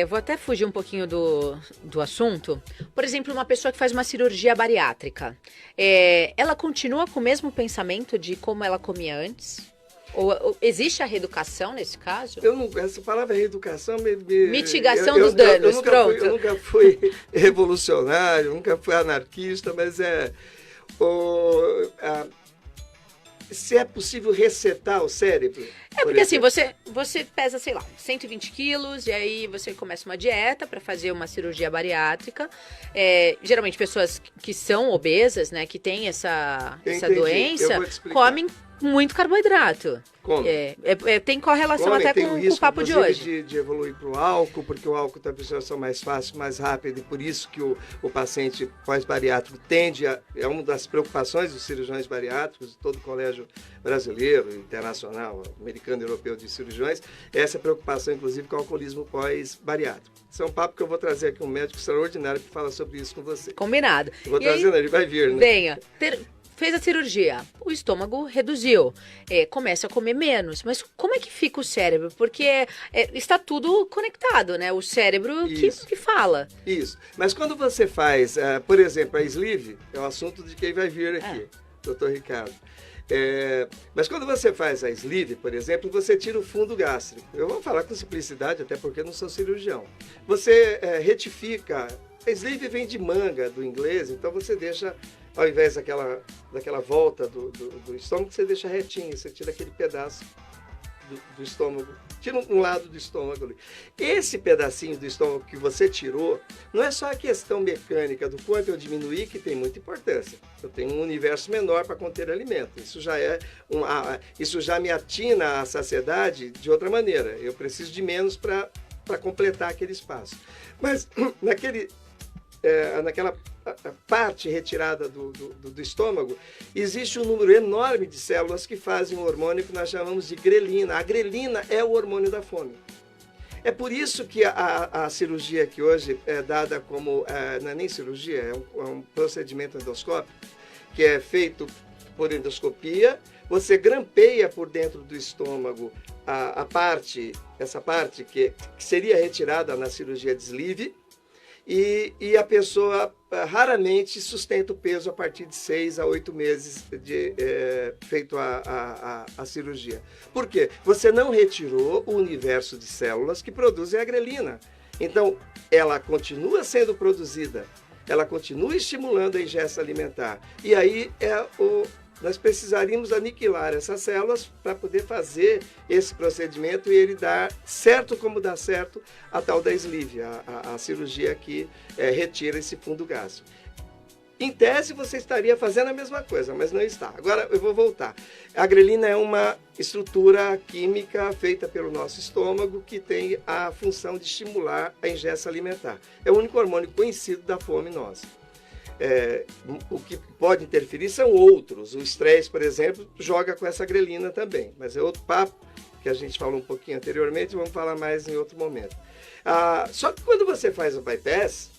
A: vou até fugir um pouquinho do assunto. Por exemplo, uma pessoa que faz uma cirurgia bariátrica, ela continua com o mesmo pensamento de como ela comia antes? Ou existe a reeducação nesse caso?
B: Essa palavra reeducação...
A: Mitigação dos danos,
B: eu nunca fui revolucionário, nunca fui anarquista, mas se é possível resetar o cérebro.
A: Porque assim, você pesa, sei lá, 120 quilos e aí você começa uma dieta para fazer uma cirurgia bariátrica. Geralmente pessoas que são obesas, né, que têm essa doença, comem muito carboidrato.
B: Como?
A: Tem correlação até com o papo de hoje.
B: De evoluir para o álcool, porque o álcool tem a absorção mais fácil, mais rápida, e por isso que o paciente pós-bariátrico tende é uma das preocupações dos cirurgiões bariátricos, de todo o colégio brasileiro, internacional, americano e europeu de cirurgiões, essa preocupação, inclusive, com o alcoolismo pós-bariátrico. Isso é um papo que eu vou trazer aqui um médico extraordinário que fala sobre isso com você.
A: Combinado.
B: Eu vou trazendo, ele vai vir, né?
A: Venha. Fez a cirurgia, o estômago reduziu, começa a comer menos. Mas como é que fica o cérebro? Porque está tudo conectado, né? O cérebro que fala.
B: Isso. Mas quando você faz, por exemplo, a sleeve, é o assunto de quem vai vir aqui, doutor Ricardo. Mas quando você faz a sleeve, por exemplo, você tira o fundo gástrico. Eu vou falar com simplicidade, até porque eu não sou cirurgião. Você retifica. A sleeve vem de manga, do inglês, então você deixa... Ao invés daquela volta do estômago, você deixa retinho, você tira aquele pedaço do estômago, tira um lado do estômago ali. Esse pedacinho do estômago que você tirou, não é só a questão mecânica do quanto eu diminuí, que tem muita importância. Eu tenho um universo menor para conter alimento. Isso já me atina à saciedade de outra maneira. Eu preciso de menos para completar aquele espaço. Mas naquela parte retirada do estômago, existe um número enorme de células que fazem um hormônio que nós chamamos de grelina. A grelina é o hormônio da fome. É por isso que a cirurgia que hoje é dada como, não é nem cirurgia, é um procedimento endoscópico, que é feito por endoscopia. Você grampeia por dentro do estômago essa parte que seria retirada na cirurgia de sleeve, e a pessoa raramente sustenta o peso a partir de 6 a 8 meses de feito a cirurgia. Por quê? Você não retirou o universo de células que produzem a grelina. Então, ela continua sendo produzida, ela continua estimulando a ingesta alimentar. E aí nós precisaríamos aniquilar essas células para poder fazer esse procedimento e ele dar certo como dá certo a tal da sleeve, a cirurgia que retira esse fundo gástrico. Em tese, você estaria fazendo a mesma coisa, mas não está. Agora, eu vou voltar. A grelina é uma estrutura química feita pelo nosso estômago que tem a função de estimular a ingesta alimentar. É o único hormônio conhecido da fome nossa. O que pode interferir são outros. O estresse, por exemplo, joga com essa grelina também. Mas é outro papo que a gente falou um pouquinho anteriormente, vamos falar mais em outro momento. Só que quando você faz o bypass,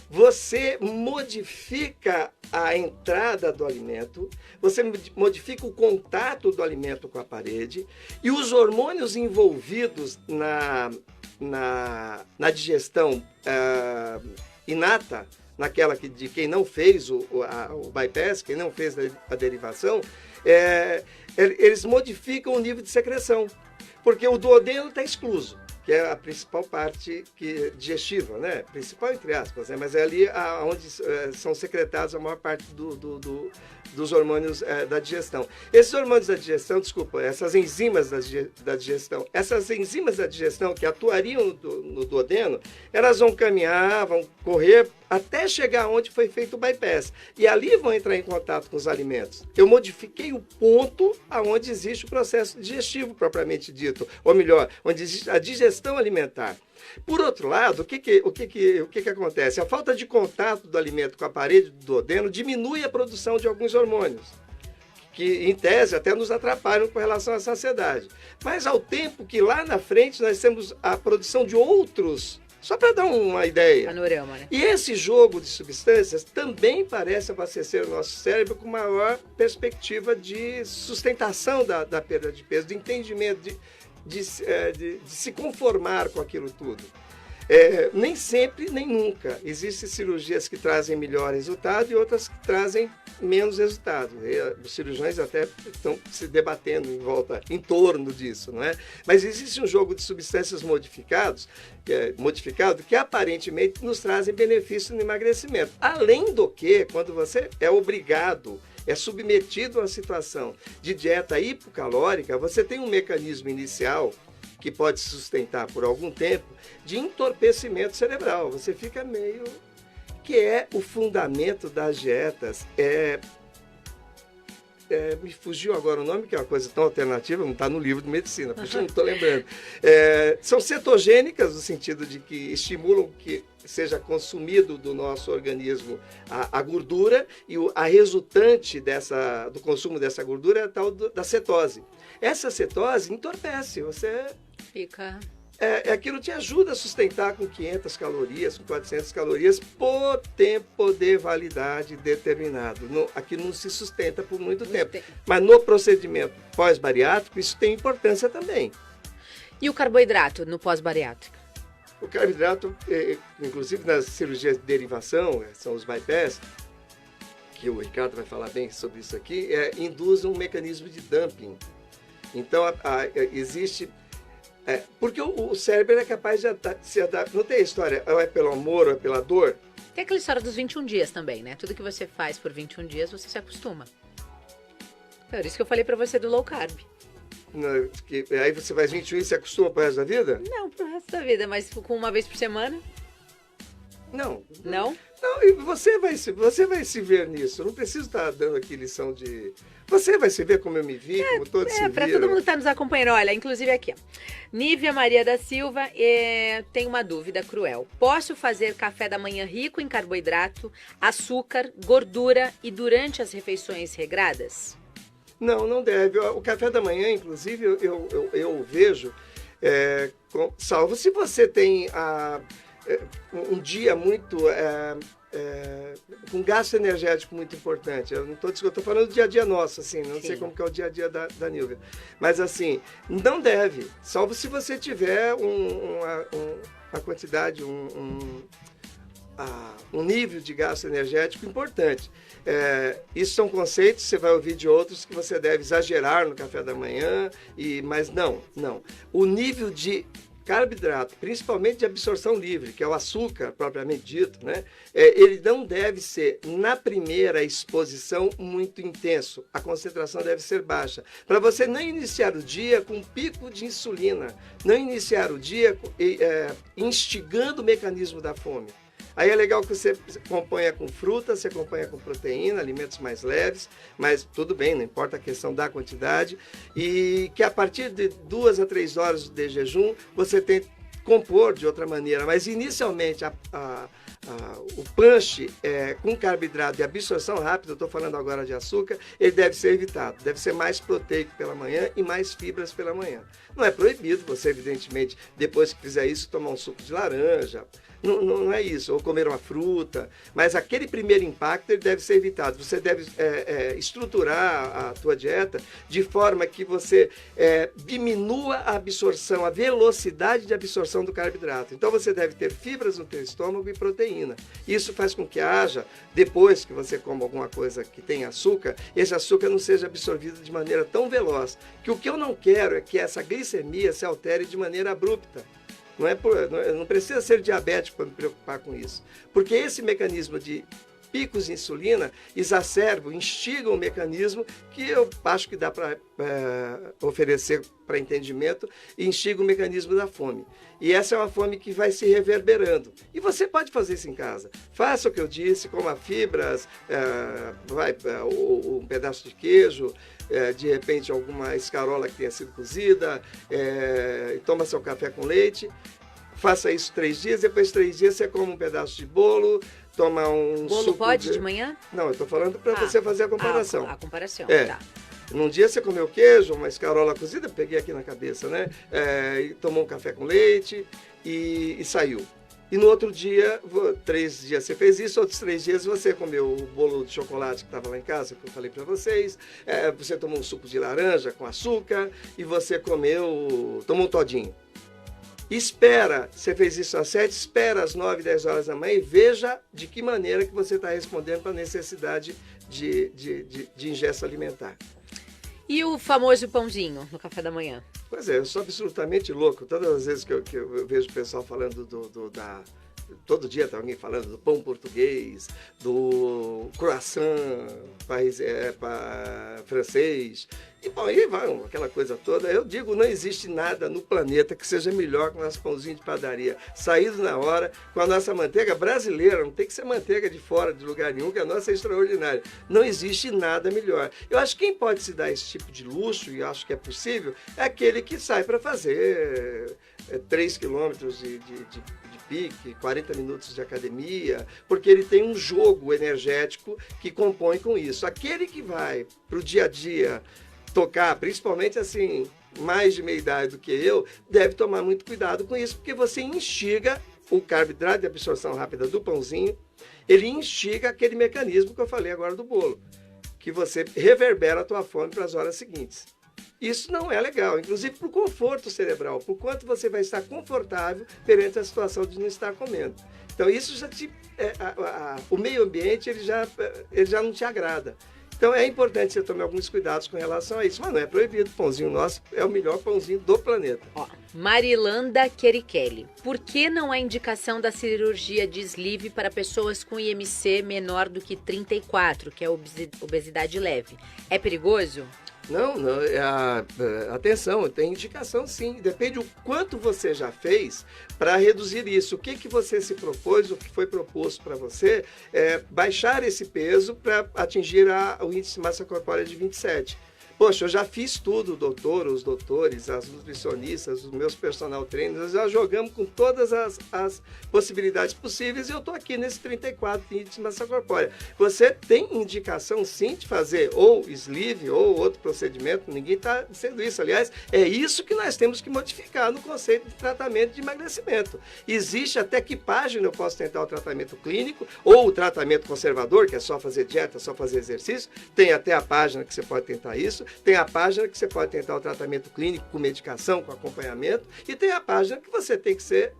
B: você modifica a entrada do alimento, você modifica o contato do alimento com a parede e os hormônios envolvidos na digestão inata, naquela de quem não fez o bypass, quem não fez a derivação, eles modificam o nível de secreção, porque o duodeno está excluso, que é a principal parte digestiva, né? Principal entre aspas, né? Mas é ali onde são secretados a maior parte dos hormônios da digestão. Esses hormônios da digestão, essas enzimas da digestão, essas enzimas da digestão que atuariam no duodeno, elas vão caminhar, vão correr até chegar onde foi feito o bypass. E ali vão entrar em contato com os alimentos. Eu modifiquei o ponto aonde existe o processo digestivo propriamente dito, ou melhor, onde existe a digestão alimentar. Por outro lado, o que acontece? A falta de contato do alimento com a parede do duodeno diminui a produção de alguns hormônios, que em tese até nos atrapalham com relação à saciedade. Mas ao tempo que lá na frente nós temos a produção de outros, só para dar uma ideia.
A: Panorama, né?
B: E esse jogo de substâncias também parece abastecer o nosso cérebro com maior perspectiva de sustentação da perda de peso, de entendimento, de se conformar com aquilo tudo. Nem sempre, nem nunca. Existem cirurgias que trazem melhor resultado e outras que trazem menos resultado. Os cirurgiões até estão se debatendo em torno disso, não é? Mas existe um jogo de substâncias modificado que aparentemente nos trazem benefício no emagrecimento. Além do que, quando você é obrigado, é submetido a uma situação de dieta hipocalórica, você tem um mecanismo inicial que pode se sustentar por algum tempo de entorpecimento cerebral. Você fica meio... que é o fundamento das dietas. Me fugiu agora o nome, que é uma coisa tão alternativa, não está no livro de medicina, puxa, não estou lembrando. São cetogênicas, no sentido de que estimulam que seja consumido do nosso organismo a gordura, e a resultante do consumo dessa gordura é a tal da cetose. Essa cetose entorpece, você...
A: Fica...
B: Aquilo te ajuda a sustentar com 500 calorias, com 400 calorias, por tempo de validade determinado. Aqui não se sustenta por muito tempo. Mas no procedimento pós-bariátrico, isso tem importância também.
A: E o carboidrato no pós-bariátrico?
B: O carboidrato, inclusive nas cirurgias de derivação, são os bypass, que o Ricardo vai falar bem sobre isso aqui, induz um mecanismo de dumping. Então, existe... porque o cérebro é capaz de se adaptar. Não tem história, ou é pelo amor ou é pela dor?
A: Tem aquela história dos 21 dias também, né? Tudo que você faz por 21 dias, você se acostuma. Por isso que eu falei pra você do low carb.
B: Aí você faz 21 e se acostuma pro resto da vida?
A: Não, pro resto da vida, mas com uma vez por semana.
B: Não.
A: Não?
B: Não, e você vai se ver nisso. Eu não preciso estar dando aqui lição de... Você vai se ver como eu me vi, como todos se viram.
A: Para todo mundo que está nos acompanhando, olha, inclusive aqui, ó. Nívia Maria da Silva tem uma dúvida cruel. Posso fazer café da manhã rico em carboidrato, açúcar, gordura e durante as refeições regradas?
B: Não, não deve. O café da manhã, inclusive, eu vejo, salvo se você tem um dia muito... com gasto energético muito importante. Eu não estou falando do dia a dia nosso, assim, não sei como que é o dia a dia da Nilvia. Mas, assim, não deve, salvo se você tiver uma quantidade, um nível de gasto energético importante. Isso são conceitos, você vai ouvir de outros que você deve exagerar no café da manhã, mas não. O nível de carboidrato, principalmente de absorção livre, que é o açúcar propriamente dito, né? Ele não deve ser, na primeira exposição, muito intenso. A concentração deve ser baixa. Para você não iniciar o dia com um pico de insulina, não iniciar o dia instigando o mecanismo da fome. Aí é legal que você acompanha com fruta, você acompanha com proteína, alimentos mais leves, mas tudo bem, não importa a questão da quantidade. E que a partir de 2 a 3 horas de jejum, você tem que compor de outra maneira. Mas inicialmente o punch com carboidrato e absorção rápida, eu estou falando agora de açúcar, ele deve ser evitado. Deve ser mais proteico pela manhã e mais fibras pela manhã. Não é proibido você, evidentemente, depois que fizer isso, tomar um suco de laranja. Não é isso, ou comer uma fruta, mas aquele primeiro impacto ele deve ser evitado. Você deve estruturar a tua dieta de forma que você diminua a absorção, a velocidade de absorção do carboidrato. Então você deve ter fibras no teu estômago e proteína. Isso faz com que haja, depois que você coma alguma coisa que tem açúcar, esse açúcar não seja absorvido de maneira tão veloz. Que o que eu não quero é que essa glicemia se altere de maneira abrupta. Não precisa ser diabético para me preocupar com isso. Porque esse mecanismo de picos de insulina exacerbam, instigam um mecanismo que eu acho que dá para oferecer para entendimento, e instiga o mecanismo da fome. E essa é uma fome que vai se reverberando. E você pode fazer isso em casa. Faça o que eu disse, coma fibras, um pedaço de queijo, de repente alguma escarola que tenha sido cozida, toma seu café com leite. Faça isso 3 dias, depois de 3 dias você come um pedaço de bolo, toma um
A: bolo
B: suco
A: pode de manhã?
B: Não, eu estou falando para você fazer a comparação.
A: A comparação, tá.
B: Num dia você comeu queijo, uma escarola cozida, peguei aqui na cabeça, né? E tomou um café com leite e saiu. E no outro dia, 3 dias você fez isso, outros 3 dias você comeu o bolo de chocolate que estava lá em casa, que eu falei para vocês, você tomou um suco de laranja com açúcar e você tomou um todinho. Espera, você fez isso às 7, espera às 9, 10 horas da manhã e veja de que maneira que você está respondendo para a necessidade de ingesta alimentar.
A: E o famoso pãozinho no café da manhã?
B: Pois é, eu sou absolutamente louco. Todas as vezes que eu vejo o pessoal falando todo dia tem alguém falando do pão português, do croissant francês, e bom, aí vai aquela coisa toda. Eu digo, não existe nada no planeta que seja melhor que o nosso pãozinho de padaria, saído na hora, com a nossa manteiga brasileira, não tem que ser manteiga de fora, de lugar nenhum, que a nossa é extraordinária. Não existe nada melhor. Eu acho que quem pode se dar esse tipo de luxo, e acho que é possível, é aquele que sai para fazer 3 quilômetros de pique, 40 minutos de academia, porque ele tem um jogo energético que compõe com isso. Aquele que vai para o dia a dia tocar, principalmente assim, mais de meia idade do que eu, deve tomar muito cuidado com isso, porque você instiga o carboidrato de absorção rápida do pãozinho, ele instiga aquele mecanismo que eu falei agora do bolo, que você reverbera a tua fome para as horas seguintes. Isso não é legal, inclusive para o conforto cerebral, por quanto você vai estar confortável perante a situação de não estar comendo. Então isso já o meio ambiente ele já não te agrada. Então é importante você tomar alguns cuidados com relação a isso, mas não é proibido. O pãozinho nosso é o melhor pãozinho do planeta.
A: Marilanda Querichelli, por que não há indicação da cirurgia de sleeve para pessoas com IMC menor do que 34, que é obesidade leve? É perigoso?
B: Não, atenção, tem indicação sim. Depende do quanto você já fez para reduzir isso. O que você se propôs, o que foi proposto para você é baixar esse peso para atingir o índice de massa corpórea de 27. Poxa, eu já fiz tudo, doutor, os doutores, as nutricionistas, os meus personal trainers, nós já jogamos com todas as possibilidades possíveis e eu estou aqui nesse 34 índice de massa corpórea. Você tem indicação, sim, de fazer ou sleeve ou outro procedimento, ninguém está dizendo isso. Aliás, é isso que nós temos que modificar no conceito de tratamento de emagrecimento. Existe até que página eu posso tentar o tratamento clínico ou o tratamento conservador, que é só fazer dieta, só fazer exercício. Tem até a página que você pode tentar isso. Tem a página que você pode tentar o tratamento clínico com medicação, com acompanhamento, e tem a página que você tem que ser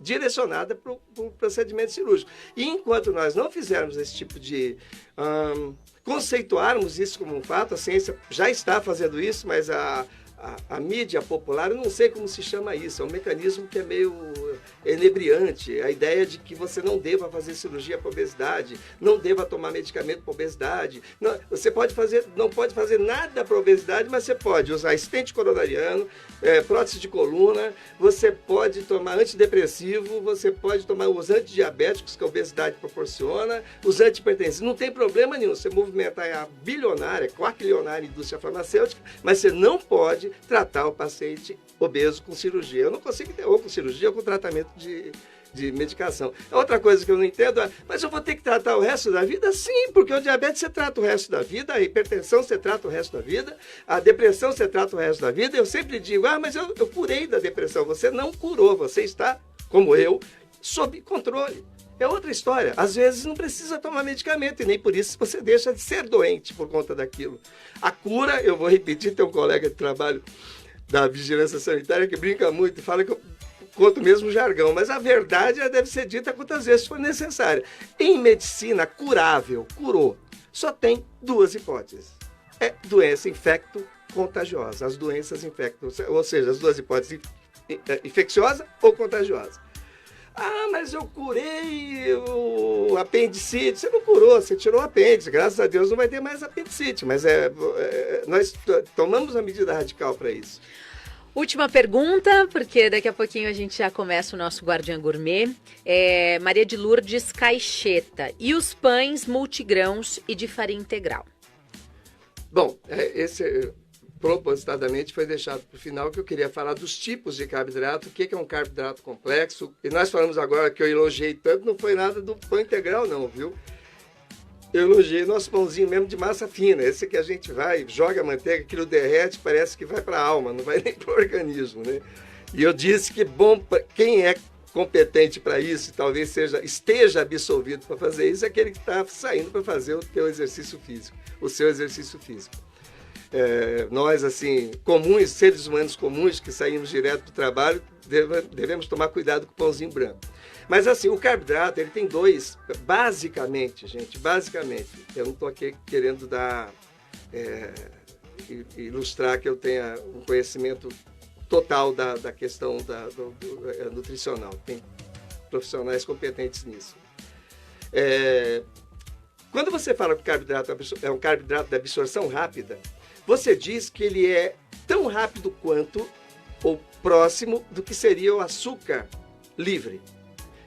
B: direcionada para o procedimento cirúrgico. E enquanto nós não fizermos esse tipo de conceituarmos isso como um fato, a ciência já está fazendo isso, mas a mídia popular, eu não sei como se chama isso, é um mecanismo que é meio enebriante, a ideia de que você não deva fazer cirurgia para obesidade, não deva tomar medicamento para obesidade, não, você não pode fazer nada para obesidade, mas você pode usar estente coronariano, prótese de coluna, você pode tomar antidepressivo, você pode tomar os antidiabéticos que a obesidade proporciona, os antihipertensivos, não tem problema nenhum, você movimentar a bilionária, quadrilionária indústria farmacêutica, mas você não pode tratar o paciente obeso com cirurgia. Eu não consigo ter ou com cirurgia ou com tratamento de medicação. Outra coisa que eu não entendo é, mas eu vou ter que tratar o resto da vida? Sim, porque o diabetes você trata o resto da vida, a hipertensão você trata o resto da vida, a depressão você trata o resto da vida. Eu sempre digo, mas eu curei da depressão. Você não curou, você está, como eu, sob controle. É outra história. Às vezes não precisa tomar medicamento e nem por isso você deixa de ser doente por conta daquilo. A cura, eu vou repetir, tem um colega de trabalho da vigilância sanitária que brinca muito e fala que eu conto mesmo o jargão, mas a verdade deve ser dita quantas vezes for necessária. Em medicina curável, curou, só tem duas hipóteses. É doença infecto-contagiosa. As doenças infectam, ou seja, as duas hipóteses, infecciosa ou contagiosa. Mas eu curei o apendicite. Você não curou, você tirou o apêndice. Graças a Deus não vai ter mais apendicite. Mas nós tomamos uma medida radical para isso.
A: Última pergunta, porque daqui a pouquinho a gente já começa o nosso Guardiã Gourmet. Maria de Lourdes Caixeta. E os pães multigrãos e de farinha integral?
B: Bom, esse propositadamente foi deixado para o final, que eu queria falar dos tipos de carboidrato, o que é um carboidrato complexo. E nós falamos agora que eu elogiei tanto, não foi nada do pão integral não, viu? Eu elogiei nosso pãozinho mesmo de massa fina, esse que a gente vai, joga a manteiga, aquilo derrete, parece que vai para a alma, não vai nem para o organismo, né? E eu disse que bom, quem é competente para isso, talvez esteja absolvido para fazer isso, é aquele que está saindo para fazer o seu exercício físico. Nós, assim, comuns, seres humanos comuns, que saímos direto do trabalho, devemos tomar cuidado com o pãozinho branco. Mas, assim, o carboidrato, ele tem dois, basicamente, eu não estou aqui querendo ilustrar que eu tenha um conhecimento total da questão nutricional. Tem profissionais competentes nisso. Quando você fala que o carboidrato é um carboidrato de absorção rápida, você diz que ele é tão rápido quanto ou próximo do que seria o açúcar livre.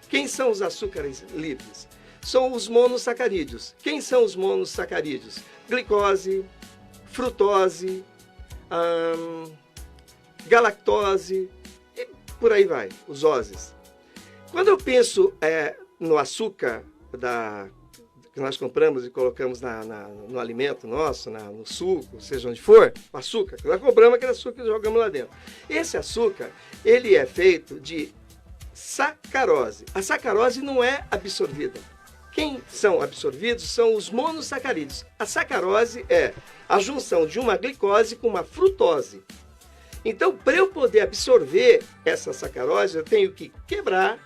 B: Quem são os açúcares livres? São os monossacarídeos. Quem são os monossacarídeos? Glicose, frutose, galactose e por aí vai, os oses. Quando eu penso no açúcar que nós compramos e colocamos no alimento nosso, no suco, seja onde for, o açúcar, nós compramos aquele açúcar e jogamos lá dentro. Esse açúcar, ele é feito de sacarose. A sacarose não é absorvida. Quem são absorvidos são os monossacarídeos. A sacarose é a junção de uma glicose com uma frutose. Então, para eu poder absorver essa sacarose, eu tenho que quebrar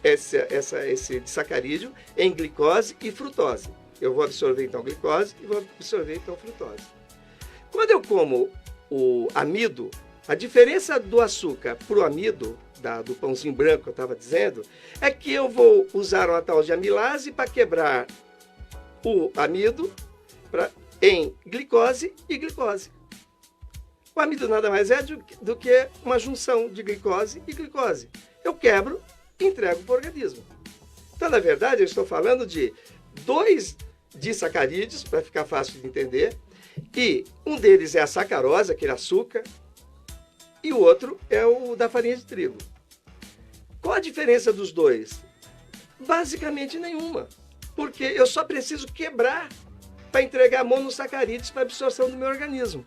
B: esse sacarídeo em glicose e frutose. Eu vou absorver então glicose e vou absorver então frutose. Quando eu como o amido, a diferença do açúcar para o amido, do pãozinho branco que eu estava dizendo, é que eu vou usar uma tal de amilase para quebrar o amido em glicose e glicose. O amido nada mais é do que uma junção de glicose e glicose. Eu quebro e entrego para o organismo. Então, na verdade, eu estou falando de 2 disacarídeos, para ficar fácil de entender, e um deles é a sacarose, aquele açúcar, e o outro é o da farinha de trigo. Qual a diferença dos dois? Basicamente nenhuma, porque eu só preciso quebrar para entregar monossacarídeos para absorção do meu organismo.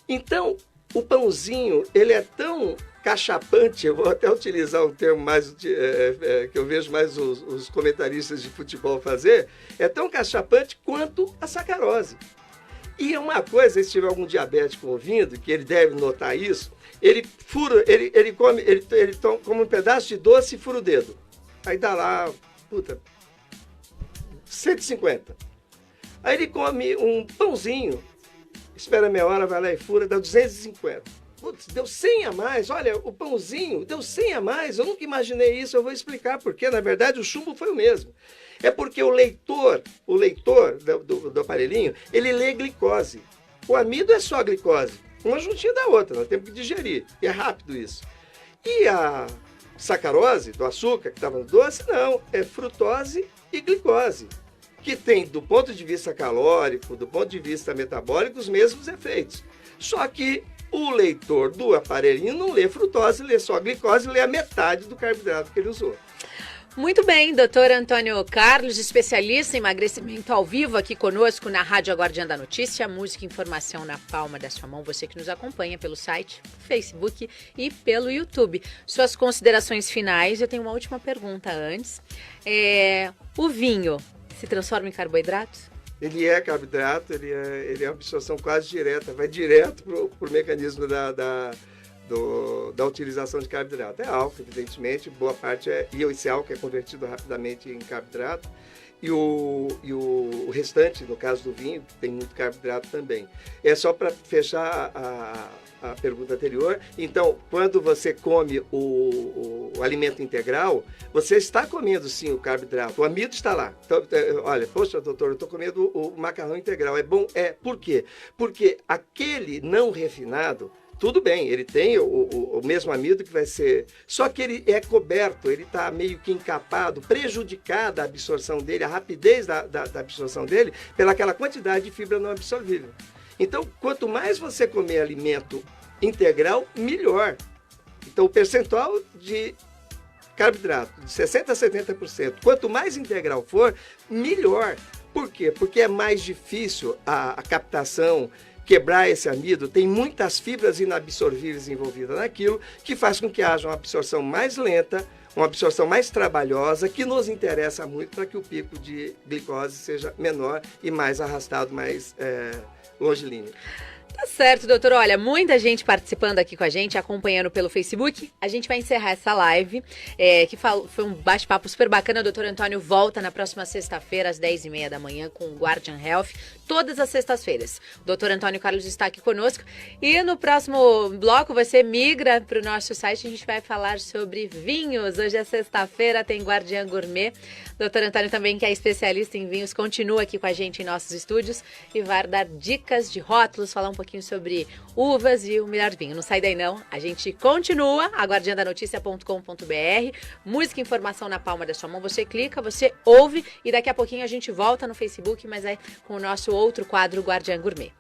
B: Então, o pãozinho, ele é tão cachapante, eu vou até utilizar um termo mais que eu vejo mais os comentaristas de futebol fazer, é tão cachapante quanto a sacarose. E é uma coisa, se tiver algum diabético ouvindo, que ele deve notar isso, ele come um pedaço de doce e fura o dedo. Aí dá lá, 150. Aí ele come um pãozinho, espera meia hora, vai lá e fura, dá 250. Putz, deu 100 a mais. Olha, o pãozinho deu 100 a mais. Eu nunca imaginei isso, eu vou explicar por quê. Na verdade, o chumbo foi o mesmo. É porque o leitor do aparelhinho, ele lê glicose. O amido é só glicose. Uma juntinha da outra, nós temos que digerir. E é rápido isso. E a sacarose, do açúcar, que estava no doce, não. É frutose e glicose, que tem, do ponto de vista calórico, do ponto de vista metabólico, os mesmos efeitos. Só que o leitor do aparelhinho não lê frutose, lê só glicose, lê a metade do carboidrato que ele usou.
A: Muito bem, doutor Antônio Carlos, especialista em emagrecimento ao vivo aqui conosco na Rádio Guardiã da Notícia, música e informação na palma da sua mão, você que nos acompanha pelo site, Facebook e pelo YouTube. Suas considerações finais, eu tenho uma última pergunta antes. O vinho se transforma em carboidrato?
B: Ele é carboidrato, ele é uma absorção quase direta, vai direto para o mecanismo da utilização de carboidrato. É álcool, evidentemente, boa parte e esse álcool é convertido rapidamente em carboidrato, e o restante, no caso do vinho, tem muito carboidrato também. É só para fechar a pergunta anterior. Então, quando você come o alimento integral, você está comendo sim o carboidrato, o amido está lá. Então, olha, poxa, doutor, eu estou comendo o macarrão integral. É bom? Por quê? Porque aquele não refinado, tudo bem, ele tem o mesmo amido que vai ser... Só que ele é coberto, ele está meio que encapado, prejudicada a absorção dele, a rapidez da absorção dele, pelaquela quantidade de fibra não absorvível. Então, quanto mais você comer alimento integral, melhor. Então, o percentual de carboidrato, de 60% a 70%, quanto mais integral for, melhor. Por quê? Porque é mais difícil a captação, quebrar esse amido, tem muitas fibras inabsorvíveis envolvidas naquilo, que faz com que haja uma absorção mais lenta, uma absorção mais trabalhosa, que nos interessa muito para que o pico de glicose seja menor e mais arrastado, mais longilíneo.
A: Tá certo, doutor. Olha, muita gente participando aqui com a gente, acompanhando pelo Facebook. A gente vai encerrar essa live, que foi um bate-papo super bacana. O doutor Antônio volta na próxima sexta-feira, às 10h30 da manhã, com o Guardian Health, todas as sextas-feiras. O doutor Antônio Carlos está aqui conosco. E no próximo bloco, você migra para o nosso site, a gente vai falar sobre vinhos. Hoje é sexta-feira, tem Guardian Gourmet. O doutor Antônio também, que é especialista em vinhos, continua aqui com a gente em nossos estúdios e vai dar dicas de rótulos, falar um pouquinho sobre uvas e o melhor vinho. Não sai daí não, a gente continua, aguardiandanoticia.com.br, música e informação na palma da sua mão, você clica, você ouve e daqui a pouquinho a gente volta no Facebook, mas é com o nosso outro quadro Guardiã Gourmet.